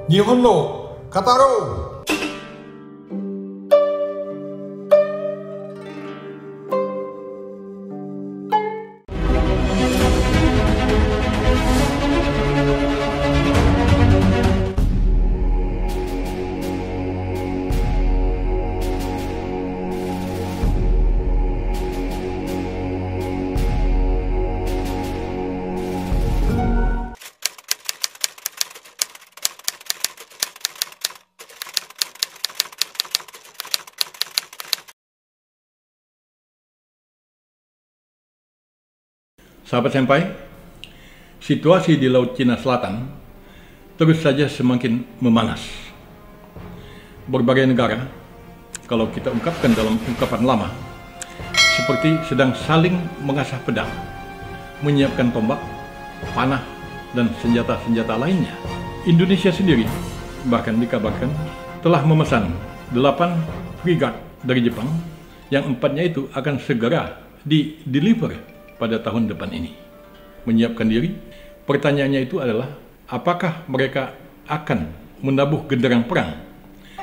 日本の語ろう。Sahabat Senpai, situasi di Laut Cina Selatan terus saja semakin memanas. Berbagai negara, kalau kita ungkapkan dalam ungkapan lama, seperti sedang saling mengasah pedang, menyiapkan tombak, panah, dan senjata-senjata lainnya. Indonesia sendiri bahkan dikabarkan telah memesan 8 frigat dari Jepang, yang 4-nya itu akan segera di-deliver pada tahun depan ini. Menyiapkan diri, pertanyaannya itu adalah apakah mereka akan menabuh genderang perang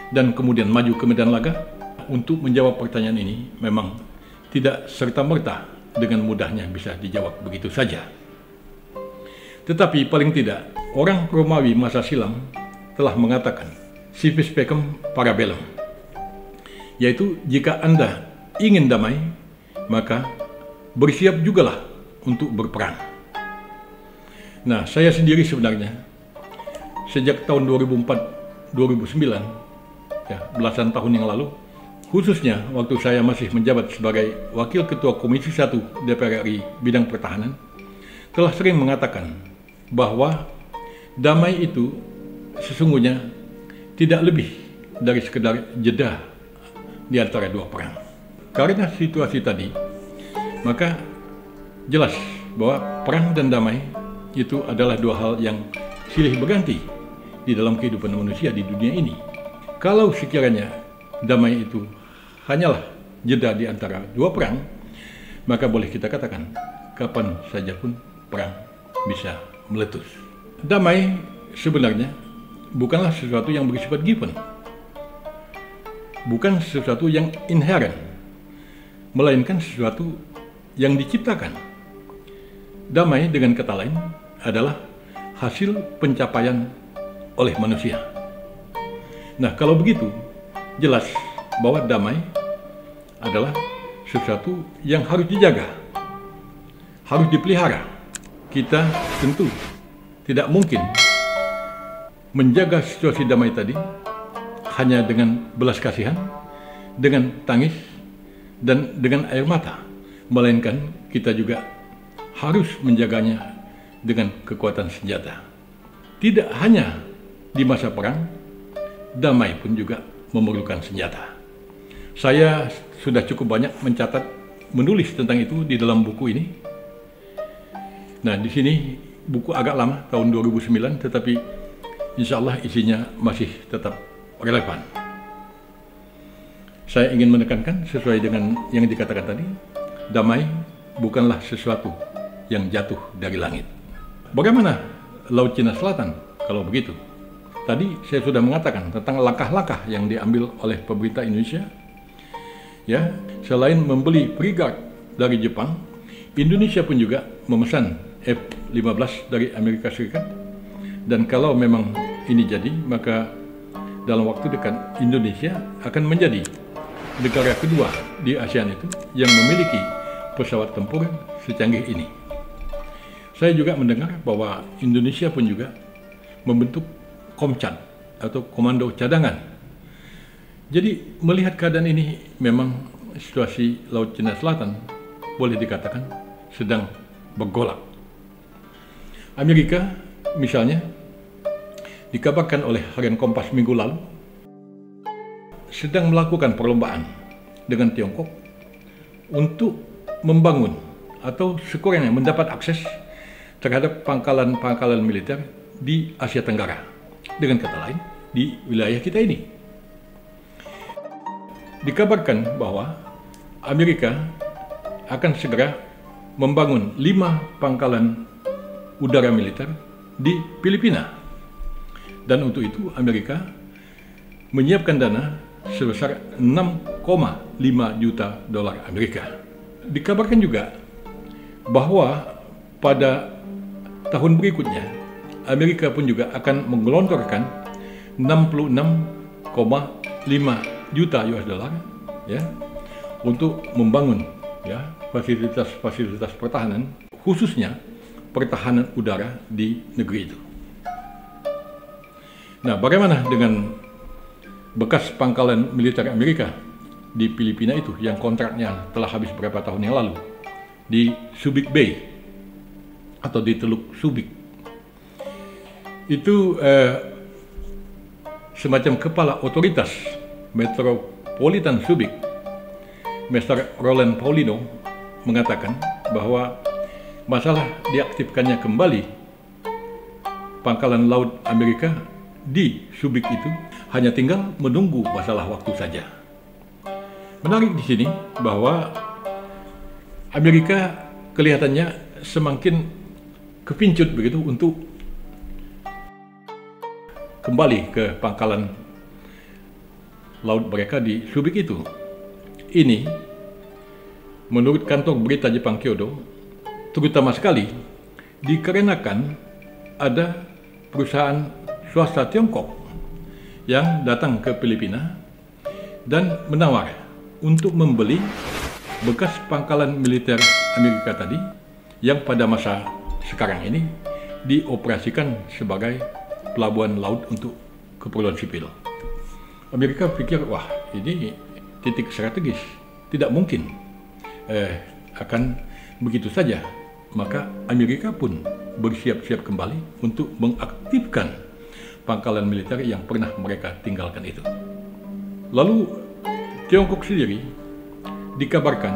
dan kemudian maju ke medan laga? Untuk menjawab pertanyaan ini memang tidak serta-merta dengan mudahnya bisa dijawab begitu saja. Tetapi paling tidak, orang Romawi masa silam telah mengatakan civis pacem para bellum, yaitu jika Anda ingin damai, maka bersiap jugalah untuk berperang. Nah, saya sendiri sebenarnya sejak tahun 2004-2009, ya, belasan tahun yang lalu, khususnya waktu saya masih menjabat sebagai Wakil Ketua Komisi 1 DPR RI bidang pertahanan, telah sering mengatakan bahwa damai itu sesungguhnya tidak lebih dari sekedar jeda di antara dua perang. Karena situasi tadi, maka jelas bahwa perang dan damai itu adalah dua hal yang silih berganti di dalam kehidupan manusia di dunia ini. Kalau sekiranya damai itu hanyalah jeda di antara dua perang, maka boleh kita katakan kapan saja pun perang bisa meletus. Damai sebenarnya bukanlah sesuatu yang bersifat given, bukan sesuatu yang inherent, melainkan sesuatu yang diciptakan. Damai dengan kata lain adalah hasil pencapaian oleh manusia. Nah, kalau begitu, jelas bahwa damai adalah sesuatu yang harus dijaga, harus dipelihara. Kita tentu tidak mungkin menjaga situasi damai tadi hanya dengan belas kasihan, dengan tangis, dan dengan air mata, melainkan kita juga harus menjaganya dengan kekuatan senjata. Tidak hanya di masa perang, damai pun juga memerlukan senjata. Saya sudah cukup banyak mencatat, menulis tentang itu di dalam buku ini. Nah, di sini buku agak lama, tahun 2009, tetapi insya Allah isinya masih tetap relevan. Saya ingin menekankan sesuai dengan yang dikatakan tadi, damai bukanlah sesuatu yang jatuh dari langit. Bagaimana Laut Cina Selatan kalau begitu? Tadi saya sudah mengatakan tentang langkah-langkah yang diambil oleh pemerintah Indonesia. Ya, selain membeli frigat dari Jepang, Indonesia pun juga memesan F-15 dari Amerika Serikat. Dan kalau memang ini jadi, maka dalam waktu dekat Indonesia akan menjadi negara kedua di ASEAN itu yang memiliki pesawat tempur secanggih ini. Saya juga mendengar bahwa Indonesia pun juga membentuk Komcat atau Komando Cadangan. Jadi melihat keadaan ini, memang situasi Laut Cina Selatan boleh dikatakan sedang bergolak. Amerika misalnya dikabarkan oleh harian Kompas minggu lalu sedang melakukan perlombaan dengan Tiongkok untuk membangun atau sekurangnya mendapat akses terhadap pangkalan-pangkalan militer di Asia Tenggara. Dengan kata lain, di wilayah kita ini. Dikabarkan bahwa Amerika akan segera membangun 5 pangkalan udara militer di Filipina. Dan untuk itu Amerika menyiapkan dana sebesar 6,5 juta dolar Amerika. Dikabarkan juga bahwa pada tahun berikutnya Amerika pun juga akan menggelontorkan 66,5 juta US dollar ya untuk membangun ya fasilitas pertahanan, khususnya pertahanan udara di negeri itu. Nah, bagaimana dengan bekas pangkalan militer Amerika di Filipina itu yang kontraknya telah habis beberapa tahun yang lalu di Subic Bay atau di Teluk Subic? Itu semacam kepala otoritas Metropolitan Subic, Mr. Roland Paulino, mengatakan bahwa masalah diaktifkannya kembali pangkalan laut Amerika di Subic itu hanya tinggal menunggu masalah waktu saja. Menarik di sini bahwa Amerika kelihatannya semakin kepincut begitu untuk kembali ke pangkalan laut mereka di Subic itu. Ini menurut kantor berita Jepang Kyodo terutama sekali dikarenakan ada perusahaan swasta Tiongkok yang datang ke Filipina dan menawar untuk membeli bekas pangkalan militer Amerika tadi yang pada masa sekarang ini dioperasikan sebagai pelabuhan laut untuk keperluan sipil. Amerika pikir, wah ini titik strategis, tidak mungkin akan begitu saja. Maka Amerika pun bersiap-siap kembali untuk mengaktifkan pangkalan militer yang pernah mereka tinggalkan itu. Lalu Tiongkok sendiri dikabarkan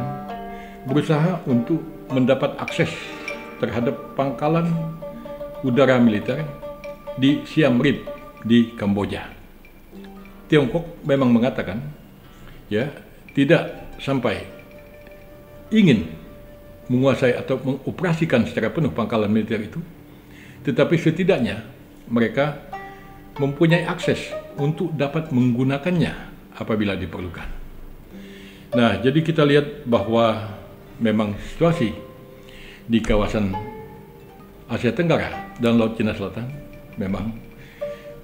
berusaha untuk mendapat akses terhadap pangkalan udara militer di Siem Reap di Kamboja. Tiongkok memang mengatakan ya tidak sampai ingin menguasai atau mengoperasikan secara penuh pangkalan militer itu, tetapi setidaknya mereka mempunyai akses untuk dapat menggunakannya apabila diperlukan. Nah, jadi kita lihat bahwa memang situasi di kawasan Asia Tenggara dan Laut Cina Selatan memang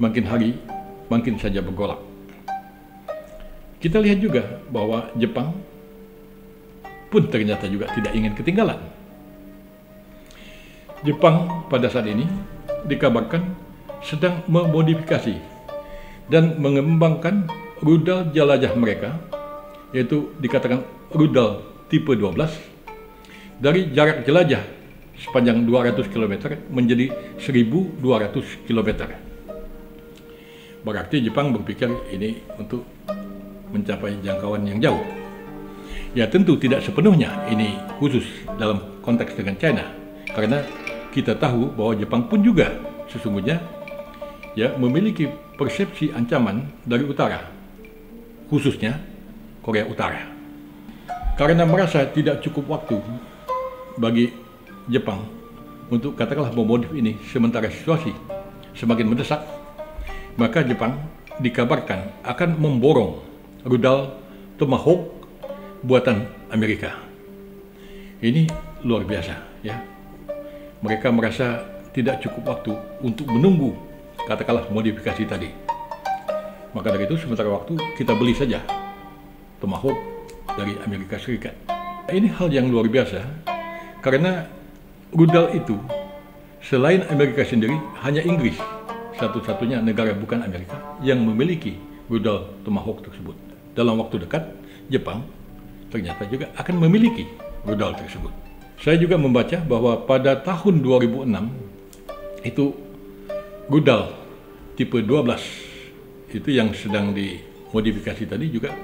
makin hari makin saja bergolak. Kita lihat juga bahwa Jepang pun ternyata juga tidak ingin ketinggalan. Jepang pada saat ini dikabarkan sedang memodifikasi dan mengembangkan rudal jelajah mereka, yaitu dikatakan rudal tipe 12, dari jarak jelajah sepanjang 200 km menjadi 1.200 km. Berarti Jepang berpikir ini untuk mencapai jangkauan yang jauh. Ya tentu tidak sepenuhnya ini khusus dalam konteks dengan China, karena kita tahu bahwa Jepang pun juga sesungguhnya ya memiliki persepsi ancaman dari utara, khususnya Korea Utara. Karena merasa tidak cukup waktu bagi Jepang untuk katakanlah memodif ini sementara situasi semakin mendesak, maka Jepang dikabarkan akan memborong rudal Tomahawk buatan Amerika. Ini luar biasa ya. Mereka merasa tidak cukup waktu untuk menunggu katakanlah modifikasi tadi. Maka dari itu sementara waktu kita beli saja Tomahawk dari Amerika Serikat. Ini hal yang luar biasa karena rudal itu selain Amerika sendiri hanya Inggris satu-satunya negara bukan Amerika yang memiliki rudal Tomahawk tersebut. Dalam waktu dekat Jepang ternyata juga akan memiliki rudal tersebut. Saya juga membaca bahwa pada tahun 2006 itu rudal tipe 12 itu yang sedang dimodifikasi tadi juga,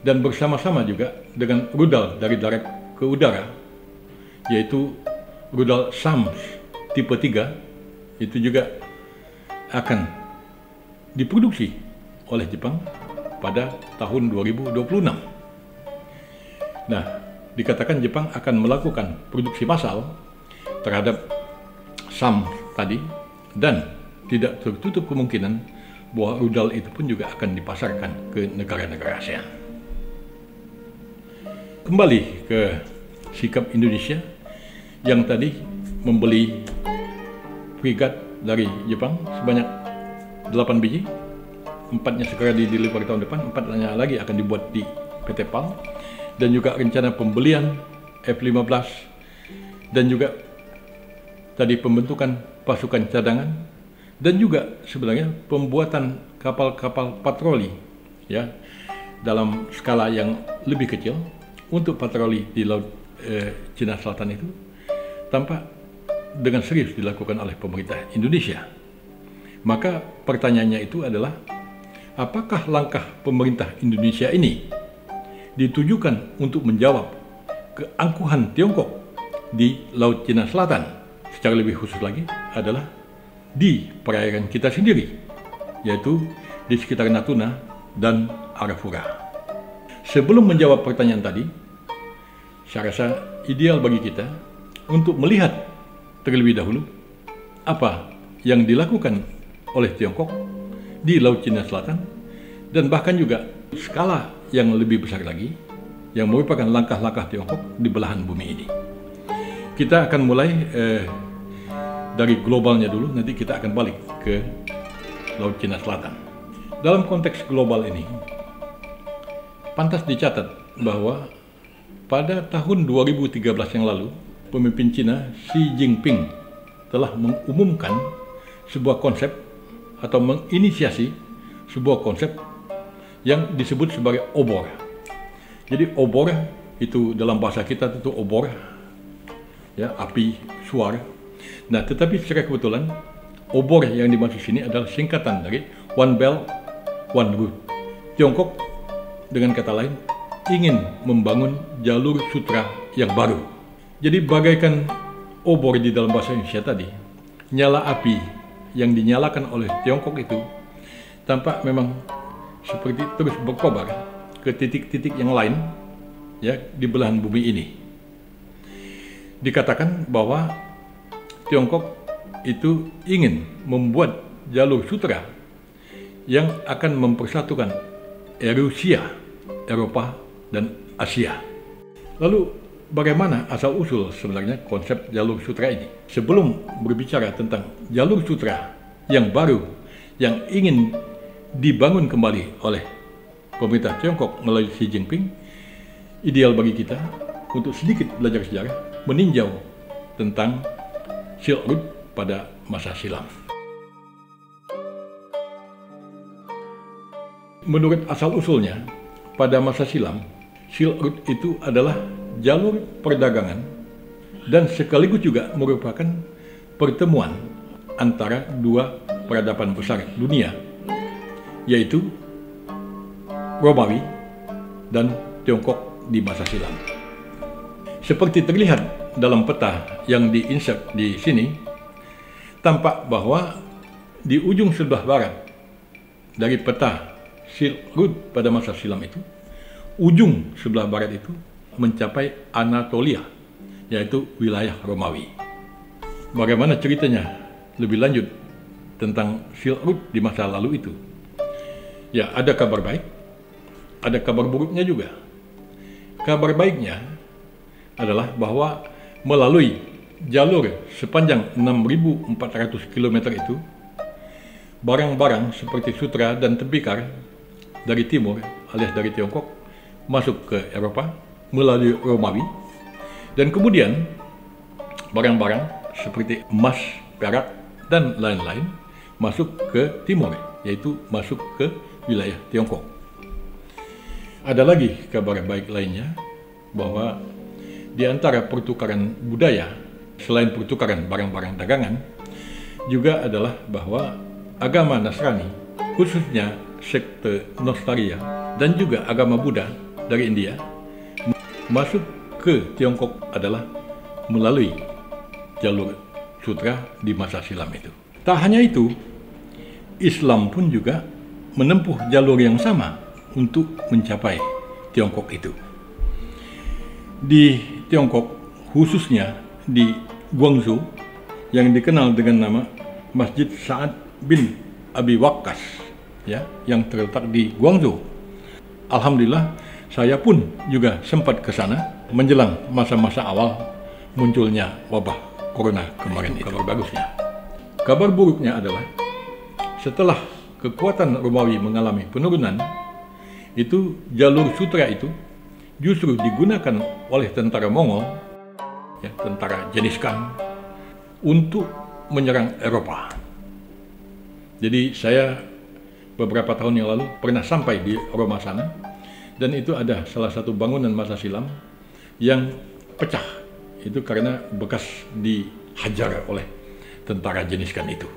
dan bersama-sama juga dengan rudal dari darat ke udara, yaitu rudal SAMS tipe 3 itu juga akan diproduksi oleh Jepang pada tahun 2026. Nah, dikatakan Jepang akan melakukan produksi massal terhadap SAM tadi dan tidak tertutup kemungkinan bahwa rudal itu pun juga akan dipasarkan ke negara-negara ASEAN. Kembali ke sikap Indonesia yang tadi membeli frigat dari Jepang sebanyak 8 biji, 4-nya segera dideliver tahun depan, 4-nya lagi akan dibuat di PT PAL, dan juga rencana pembelian F-15, dan juga tadi pembentukan pasukan cadangan, dan juga sebenarnya pembuatan kapal-kapal patroli ya dalam skala yang lebih kecil untuk patroli di Laut Cina Selatan itu tampak dengan serius dilakukan oleh pemerintah Indonesia. Maka pertanyaannya itu adalah, apakah langkah pemerintah Indonesia ini ditujukan untuk menjawab keangkuhan Tiongkok di Laut Cina Selatan? Secara lebih khusus lagi adalah di perairan kita sendiri, yaitu di sekitar Natuna dan Arafura. Sebelum menjawab pertanyaan tadi, saya rasa ideal bagi kita untuk melihat terlebih dahulu apa yang dilakukan oleh Tiongkok di Laut Cina Selatan, dan bahkan juga skala yang lebih besar lagi yang merupakan langkah-langkah Tiongkok di belahan bumi ini. Kita akan mulai dari globalnya dulu, nanti kita akan balik ke Laut Cina Selatan. Dalam konteks global ini, pantas dicatat bahwa pada tahun 2013 yang lalu, pemimpin Cina Xi Jinping telah mengumumkan sebuah konsep atau menginisiasi sebuah konsep yang disebut sebagai obor. Jadi obor itu dalam bahasa kita itu obor, ya, api suar. Nah, tetapi secara kebetulan obor yang dimaksud sini adalah singkatan dari One Belt, One Road. Tiongkok dengan kata lain ingin membangun jalur sutra yang baru. Jadi bagaikan obor di dalam bahasa Indonesia tadi, nyala api yang dinyalakan oleh Tiongkok itu tampak memang seperti terus berkobar ke titik-titik yang lain ya di belahan bumi ini. Dikatakan bahwa Tiongkok itu ingin membuat jalur sutra yang akan mempersatukan Eurasia, Eropa, dan Asia. Lalu bagaimana asal-usul sebenarnya konsep jalur sutra ini? Sebelum berbicara tentang jalur sutra yang baru yang ingin dibangun kembali oleh pemerintah Tiongkok melalui Xi Jinping, ideal bagi kita untuk sedikit belajar sejarah, meninjau tentang Silk Road pada masa silam. Menurut asal-usulnya, pada masa silam, Silk Road itu adalah jalur perdagangan dan sekaligus juga merupakan pertemuan antara dua peradaban besar dunia, yaitu Romawi dan Tiongkok di masa silam. Seperti terlihat dalam peta yang diinsert di sini, tampak bahwa di ujung sebelah barat dari peta Silk Road pada masa silam itu, ujung sebelah barat itu mencapai Anatolia, yaitu wilayah Romawi. Bagaimana ceritanya lebih lanjut tentang Silk Road di masa lalu itu? Ya, ada kabar baik, ada kabar buruknya juga. Kabar baiknya adalah bahwa melalui jalur sepanjang 6.400 km itu, barang-barang seperti sutra dan tembikar dari timur alias dari Tiongkok masuk ke Eropa melalui Romawi, dan kemudian barang-barang seperti emas, perak, dan lain-lain masuk ke timur, yaitu masuk ke wilayah Tiongkok. Ada lagi kabar baik lainnya, bahwa di antara pertukaran budaya, selain pertukaran barang-barang dagangan, juga adalah bahwa agama Nasrani, khususnya sekte Nostaria, dan juga agama Buddha dari India, masuk ke Tiongkok adalah melalui jalur sutra di masa silam itu. Tak hanya itu, Islam pun juga menempuh jalur yang sama untuk mencapai Tiongkok itu. Di Tiongkok, khususnya di Guangzhou, yang dikenal dengan nama Masjid Sa'ad bin Abi Waqqas, ya, yang terletak di Guangzhou. Alhamdulillah, saya pun juga sempat ke sana menjelang masa-masa awal munculnya wabah corona kemarin itu. Kabar bagusnya. Kabar buruknya adalah setelah kekuatan Romawi mengalami penurunan, itu jalur sutra itu justru digunakan oleh tentara Mongol, ya, tentara Genghis Khan, untuk menyerang Eropa. Jadi saya beberapa tahun yang lalu pernah sampai di Roma sana, dan itu ada salah satu bangunan masa silam yang pecah. Itu karena bekas dihajar oleh tentara Genghis Khan itu.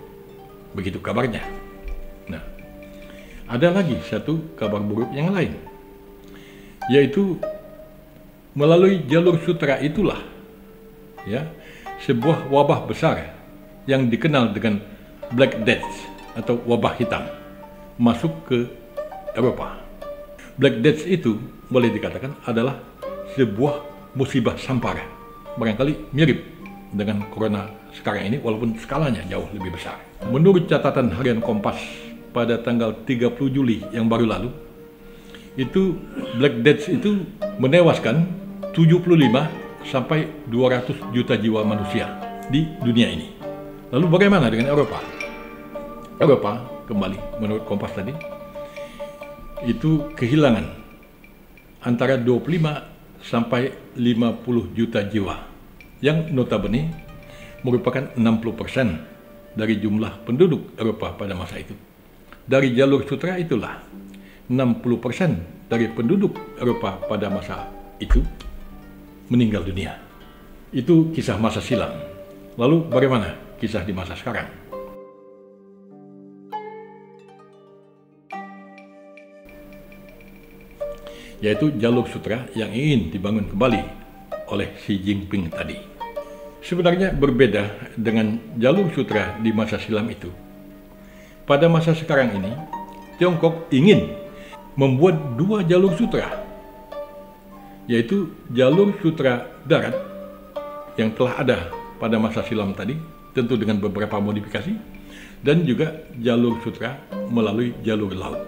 Begitu kabarnya. Nah, ada lagi satu kabar buruk yang lain, yaitu melalui jalur sutra itulah, ya, sebuah wabah besar yang dikenal dengan Black Death atau wabah hitam masuk ke Eropa. Black Death itu boleh dikatakan adalah sebuah musibah sampar, barangkali mirip dengan corona sekarang ini walaupun skalanya jauh lebih besar. Menurut catatan harian Kompas pada tanggal 30 Juli yang baru lalu, itu Black Death itu menewaskan 75 sampai 200 juta jiwa manusia di dunia ini. Lalu bagaimana dengan Eropa? Eropa, kembali menurut Kompas tadi, itu kehilangan antara 25 sampai 50 juta jiwa, yang notabene merupakan 60% dari jumlah penduduk Eropa pada masa itu. Dari jalur sutra itulah 60% dari penduduk Eropa pada masa itu meninggal dunia. Itu kisah masa silam. Lalu bagaimana kisah di masa sekarang? Yaitu jalur sutra yang ingin dibangun kembali oleh Xi Jinping tadi. Sebenarnya berbeda dengan jalur sutra di masa silam itu. Pada masa sekarang ini, Tiongkok ingin membuat dua jalur sutra, yaitu jalur sutra darat yang telah ada pada masa silam tadi, tentu dengan beberapa modifikasi, dan juga jalur sutra melalui jalur laut.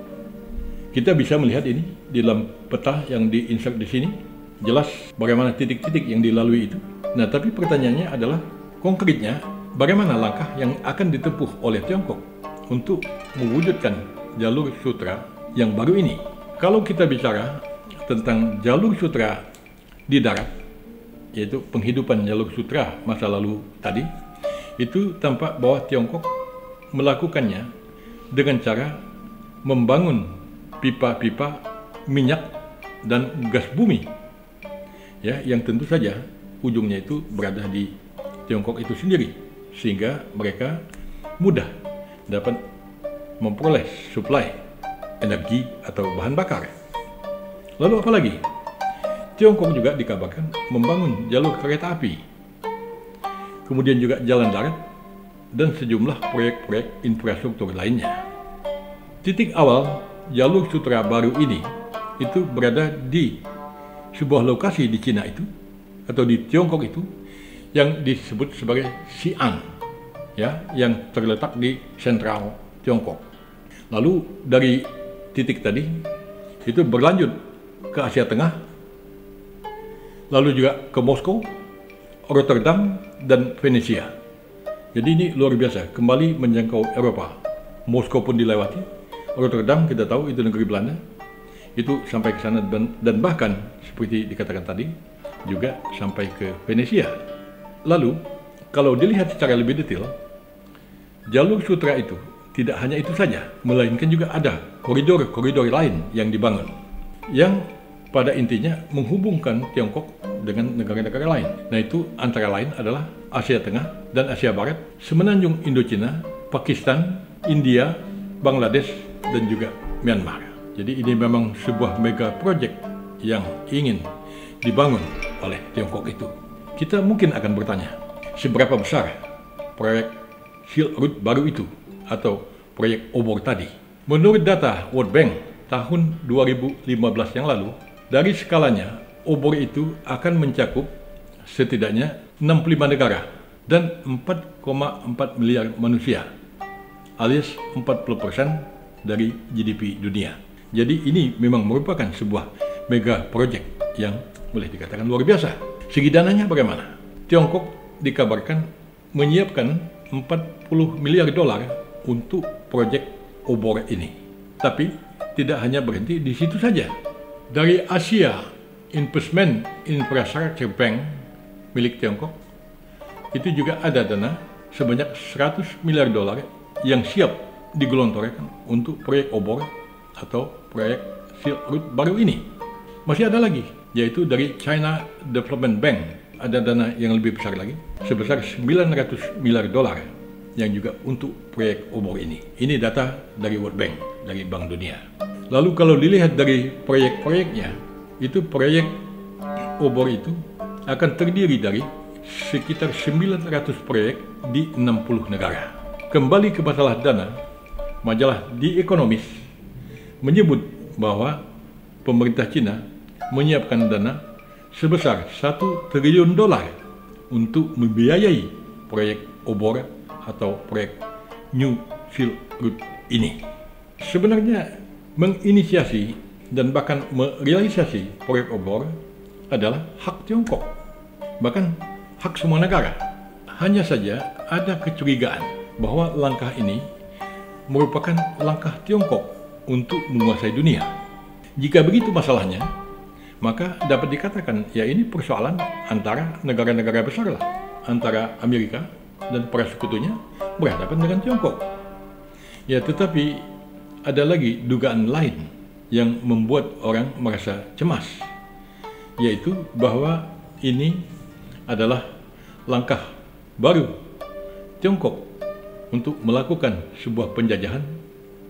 Kita bisa melihat ini di dalam peta yang di-insert di sini, jelas bagaimana titik-titik yang dilalui itu. Nah, tapi pertanyaannya adalah konkretnya bagaimana langkah yang akan ditempuh oleh Tiongkok untuk mewujudkan jalur sutra yang baru ini. Kalau kita bicara tentang jalur sutra di darat, yaitu penghidupan jalur sutra masa lalu tadi, itu tampak bahwa Tiongkok melakukannya dengan cara membangun pipa-pipa minyak dan gas bumi, ya, yang tentu saja ujungnya itu berada di Tiongkok itu sendiri, sehingga mereka mudah dapat memperoleh suplai energi atau bahan bakar. Lalu apa lagi? Tiongkok juga dikabarkan membangun jalur kereta api, kemudian juga jalan darat, dan sejumlah proyek-proyek infrastruktur lainnya. Titik awal jalur sutra baru ini itu berada di sebuah lokasi di Cina itu, atau di Tiongkok itu, yang disebut sebagai Xi'an, ya, yang terletak di sentral Tiongkok. Lalu dari titik tadi itu berlanjut ke Asia Tengah, lalu juga ke Moskow, Rotterdam, dan Venesia. Jadi ini luar biasa, kembali menjangkau Eropa. Moskow pun dilewati, Rotterdam kita tahu itu negeri Belanda, itu sampai ke sana, dan bahkan seperti dikatakan tadi juga sampai ke Venesia. Lalu kalau dilihat secara lebih detail, jalur sutra itu tidak hanya itu saja, melainkan juga ada koridor-koridor lain yang dibangun, yang pada intinya menghubungkan Tiongkok dengan negara-negara lain. Nah, itu antara lain adalah Asia Tengah dan Asia Barat, semenanjung Indochina, Pakistan, India, Bangladesh, dan juga Myanmar. Jadi ini memang sebuah mega project yang ingin dibangun oleh Tiongkok itu. Kita mungkin akan bertanya, seberapa besar proyek Silk Route baru itu atau proyek obor tadi? Menurut data World Bank tahun 2015 yang lalu, dari skalanya obor itu akan mencakup setidaknya 65 negara dan 4,4 miliar manusia. alias 40% dari GDP dunia. Jadi ini memang merupakan sebuah mega project yang boleh dikatakan luar biasa. Segi dananya bagaimana? Tiongkok dikabarkan menyiapkan 40 miliar dolar untuk proyek obor ini. Tapi tidak hanya berhenti di situ saja. Dari Asia Investment Infrastructure Bank milik Tiongkok, itu juga ada dana sebanyak 100 miliar dolar yang siap digelontorkan untuk proyek obor atau proyek Silk Road baru ini. Masih ada lagi, yaitu dari China Development Bank, ada dana yang lebih besar lagi, sebesar 900 miliar dolar yang juga untuk proyek obor ini. Ini data dari World Bank, dari Bank Dunia. Lalu kalau dilihat dari proyek-proyeknya, itu proyek obor itu akan terdiri dari sekitar 900 proyek di 60 negara. Kembali ke masalah dana, majalah The Economist menyebut bahwa pemerintah Cina menyiapkan dana sebesar 1 triliun dolar untuk membiayai proyek obor atau proyek New Silk Road ini. Sebenarnya menginisiasi dan bahkan merealisasi proyek obor adalah hak Tiongkok, bahkan hak semua negara. Hanya saja ada kecurigaan bahwa langkah ini merupakan langkah Tiongkok untuk menguasai dunia. Jika begitu masalahnya, maka dapat dikatakan ya ini persoalan antara negara-negara besar lah, antara Amerika dan para sekutunya berhadapan dengan Tiongkok. Ya, tetapi ada lagi dugaan lain yang membuat orang merasa cemas, yaitu bahwa ini adalah langkah baru Tiongkok untuk melakukan sebuah penjajahan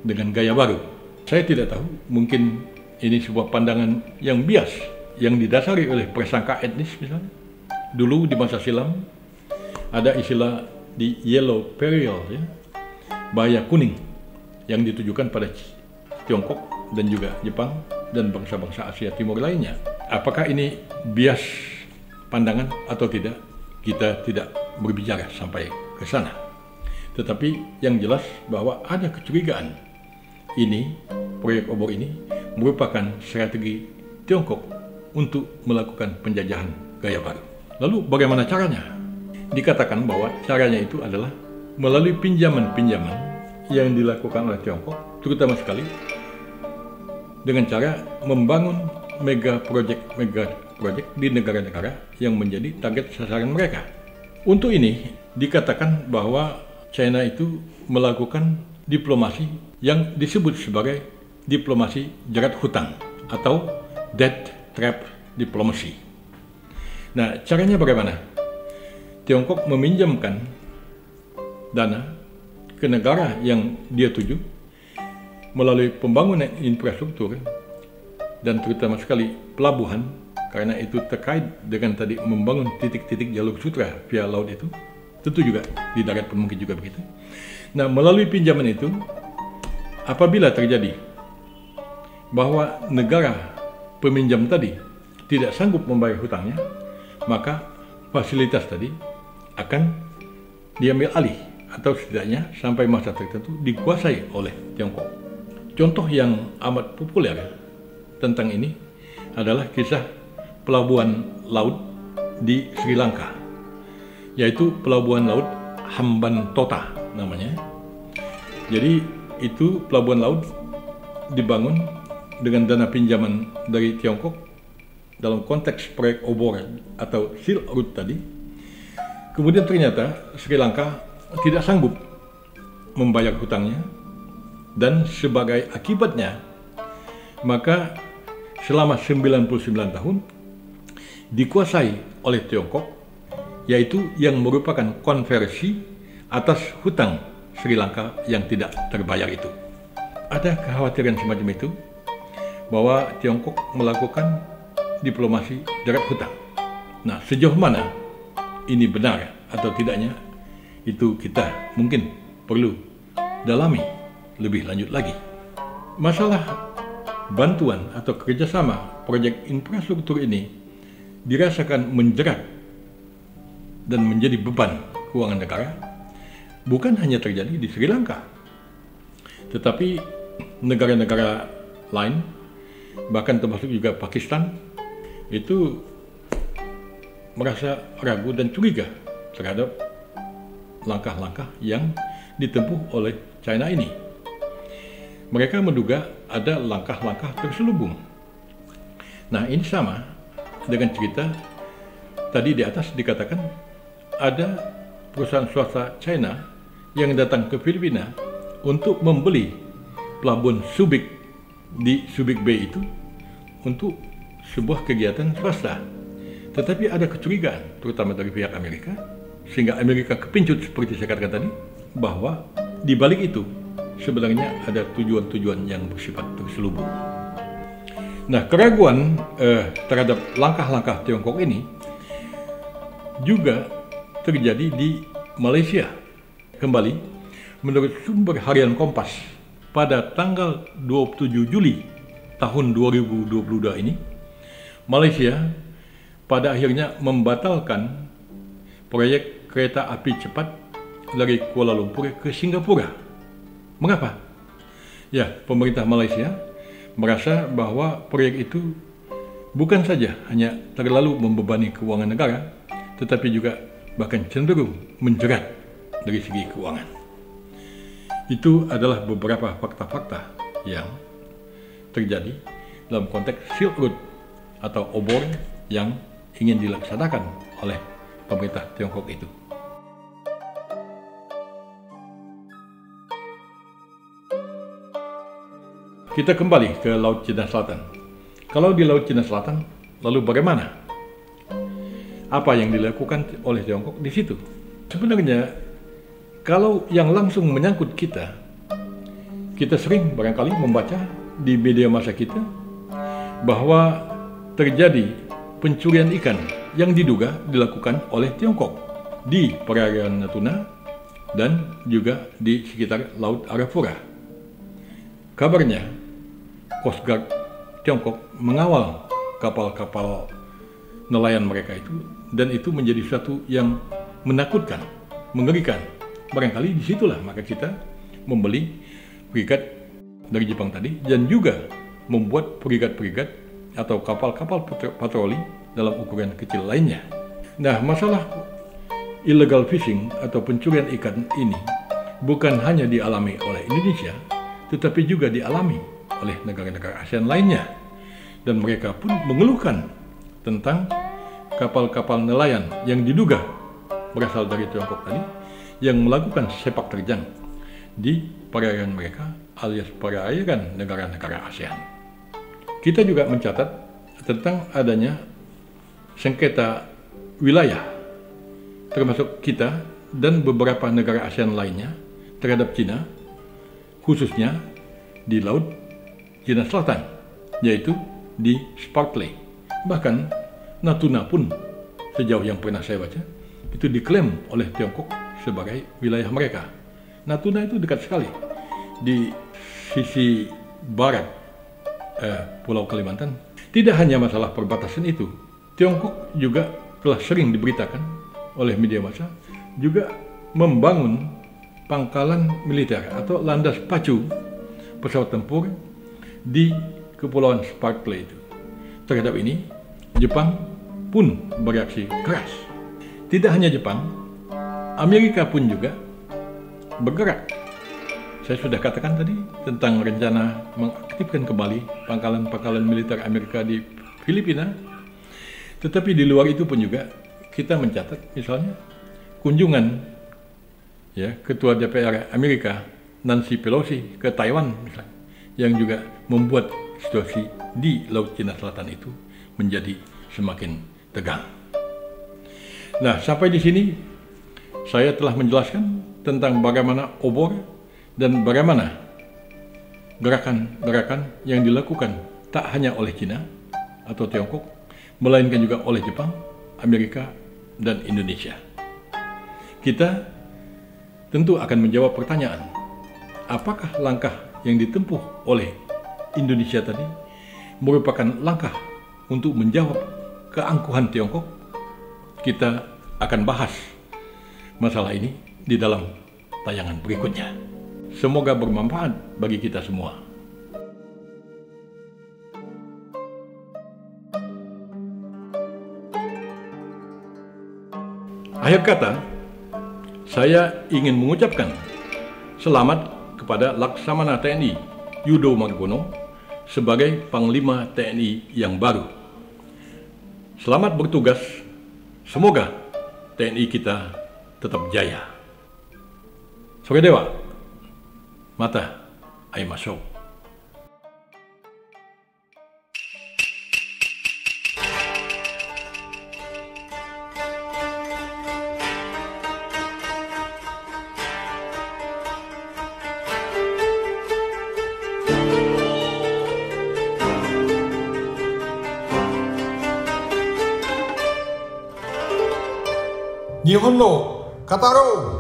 dengan gaya baru. Saya tidak tahu, mungkin ini sebuah pandangan yang bias, yang didasari oleh prasangka etnis misalnya. Dulu di masa silam ada istilah di Yellow Peril, ya, bahaya kuning, yang ditujukan pada Tiongkok dan juga Jepang dan bangsa-bangsa Asia Timur lainnya. Apakah ini bias pandangan atau tidak, kita tidak berbicara sampai ke sana. Tetapi yang jelas bahwa ada kecurigaan ini, proyek obor ini merupakan strategi Tiongkok untuk melakukan penjajahan gaya baru. Lalu bagaimana caranya? Dikatakan bahwa caranya itu adalah melalui pinjaman-pinjaman yang dilakukan oleh Tiongkok, terutama sekali dengan cara membangun mega project di negara-negara yang menjadi target sasaran mereka. Untuk ini dikatakan bahwa China itu melakukan diplomasi yang disebut sebagai diplomasi jerat hutang atau debt trap diplomacy. Nah, caranya bagaimana? Tiongkok meminjamkan dana ke negara yang dia tuju melalui pembangunan infrastruktur dan terutama sekali pelabuhan, karena itu terkait dengan tadi membangun titik-titik jalur sutra via laut itu, tentu juga di darat pun mungkin juga begitu. Nah, melalui pinjaman itu, apabila terjadi bahwa negara peminjam tadi tidak sanggup membayar hutangnya, maka fasilitas tadi akan diambil alih atau setidaknya sampai masa tertentu dikuasai oleh Tiongkok. Contoh yang amat populer tentang ini adalah kisah pelabuhan laut di Sri Lanka, yaitu pelabuhan laut Hambantota namanya. Jadi itu pelabuhan laut dibangun dengan dana pinjaman dari Tiongkok dalam konteks proyek obor atau Silk Road tadi. Kemudian ternyata Sri Lanka tidak sanggup membayar hutangnya, dan sebagai akibatnya maka selama 99 tahun dikuasai oleh Tiongkok, yaitu yang merupakan konversi atas hutang Sri Lanka yang tidak terbayar itu. Ada kekhawatiran semacam itu bahwa Tiongkok melakukan diplomasi jerat hutang. Nah, sejauh mana ini benar atau tidaknya, itu kita mungkin perlu dalami lebih lanjut lagi. Masalah bantuan atau kerjasama proyek infrastruktur ini dirasakan menjerat dan menjadi beban keuangan negara, bukan hanya terjadi di Sri Lanka, Tetapi negara-negara lain, bahkan termasuk juga Pakistan, itu merasa ragu dan curiga terhadap langkah-langkah yang ditempuh oleh China ini. Mereka menduga ada langkah-langkah terselubung. Nah, ini sama dengan cerita tadi di atas dikatakan ada perusahaan swasta China yang datang ke Filipina untuk membeli pelabuhan Subic di Subic Bay itu untuk sebuah kegiatan swasta. Tetapi ada kecurigaan, terutama dari pihak Amerika, sehingga Amerika kepincut seperti saya katakan tadi, bahwa di balik itu sebenarnya ada tujuan-tujuan yang bersifat terselubung. Nah, keraguan terhadap langkah-langkah Tiongkok ini juga terjadi di Malaysia. Kembali, menurut sumber harian Kompas, pada tanggal 27 Juli tahun 2022 ini, Malaysia pada akhirnya membatalkan proyek kereta api cepat dari Kuala Lumpur ke Singapura. Mengapa? Ya, pemerintah Malaysia merasa bahwa proyek itu bukan saja hanya terlalu membebani keuangan negara, tetapi juga bahkan cenderung menjerat dari segi keuangan. Itu adalah beberapa fakta-fakta yang terjadi dalam konteks Silk Road atau obor yang ingin dilaksanakan oleh pemerintah Tiongkok itu. Kita kembali ke Laut Cina Selatan. Kalau di Laut Cina Selatan, lalu bagaimana? Apa yang dilakukan oleh Tiongkok di situ? Sebenarnya, kalau yang langsung menyangkut kita sering barangkali membaca di media massa kita bahwa terjadi pencurian ikan yang diduga dilakukan oleh Tiongkok di perairan Natuna dan juga di sekitar Laut Arafura. Kabarnya, Coast Guard Tiongkok mengawal kapal-kapal nelayan mereka itu, dan itu menjadi sesuatu yang menakutkan, mengerikan. Barangkali disitulah maka kita membeli frigat dari Jepang tadi, dan juga membuat frigat-frigat atau kapal-kapal patroli dalam ukuran kecil lainnya. Nah, masalah illegal fishing atau pencurian ikan ini bukan hanya dialami oleh Indonesia, tetapi juga dialami oleh negara-negara ASEAN lainnya. Dan mereka pun mengeluhkan tentang kapal-kapal nelayan yang diduga berasal dari Tiongkok tadi, yang melakukan sepak terjang di perairan mereka alias perairan negara-negara ASEAN. Kita juga mencatat tentang adanya sengketa wilayah, termasuk kita dan beberapa negara ASEAN lainnya terhadap Cina, khususnya di Laut Cina Selatan, yaitu di Spratly. Bahkan Natuna pun, sejauh yang pernah saya baca, itu diklaim oleh Tiongkok sebagai wilayah mereka. Natuna itu dekat sekali di sisi barat Pulau Kalimantan. Tidak hanya masalah perbatasan itu, Tiongkok juga telah sering diberitakan oleh media massa juga membangun pangkalan militer atau landas pacu pesawat tempur di Kepulauan Spratly itu. Terhadap ini, Jepang pun bereaksi keras. Tidak hanya Jepang, Amerika pun juga bergerak. Saya sudah katakan tadi tentang rencana mengaktifkan kembali pangkalan-pangkalan militer Amerika di Filipina. Tetapi di luar itu pun juga kita mencatat misalnya kunjungan Ketua DPR Amerika Nancy Pelosi ke Taiwan misalnya, yang juga membuat situasi di Laut Cina Selatan itu menjadi semakin tegang. Nah, sampai di sini saya telah menjelaskan tentang bagaimana obor dan bagaimana gerakan-gerakan yang dilakukan tak hanya oleh Cina atau Tiongkok, melainkan juga oleh Jepang, Amerika, dan Indonesia. Kita tentu akan menjawab pertanyaan, apakah langkah yang ditempuh oleh Indonesia tadi merupakan langkah untuk menjawab keangkuhan Tiongkok? Kita akan bahas masalah ini di dalam tayangan berikutnya. Semoga bermanfaat bagi kita semua. Akhir kata, saya ingin mengucapkan selamat kepada Laksamana TNI Yudo Margono sebagai Panglima TNI yang baru. Selamat bertugas, semoga TNI kita tetap jaya. Soge dewa, mata aimashou. Nihon no Kataro!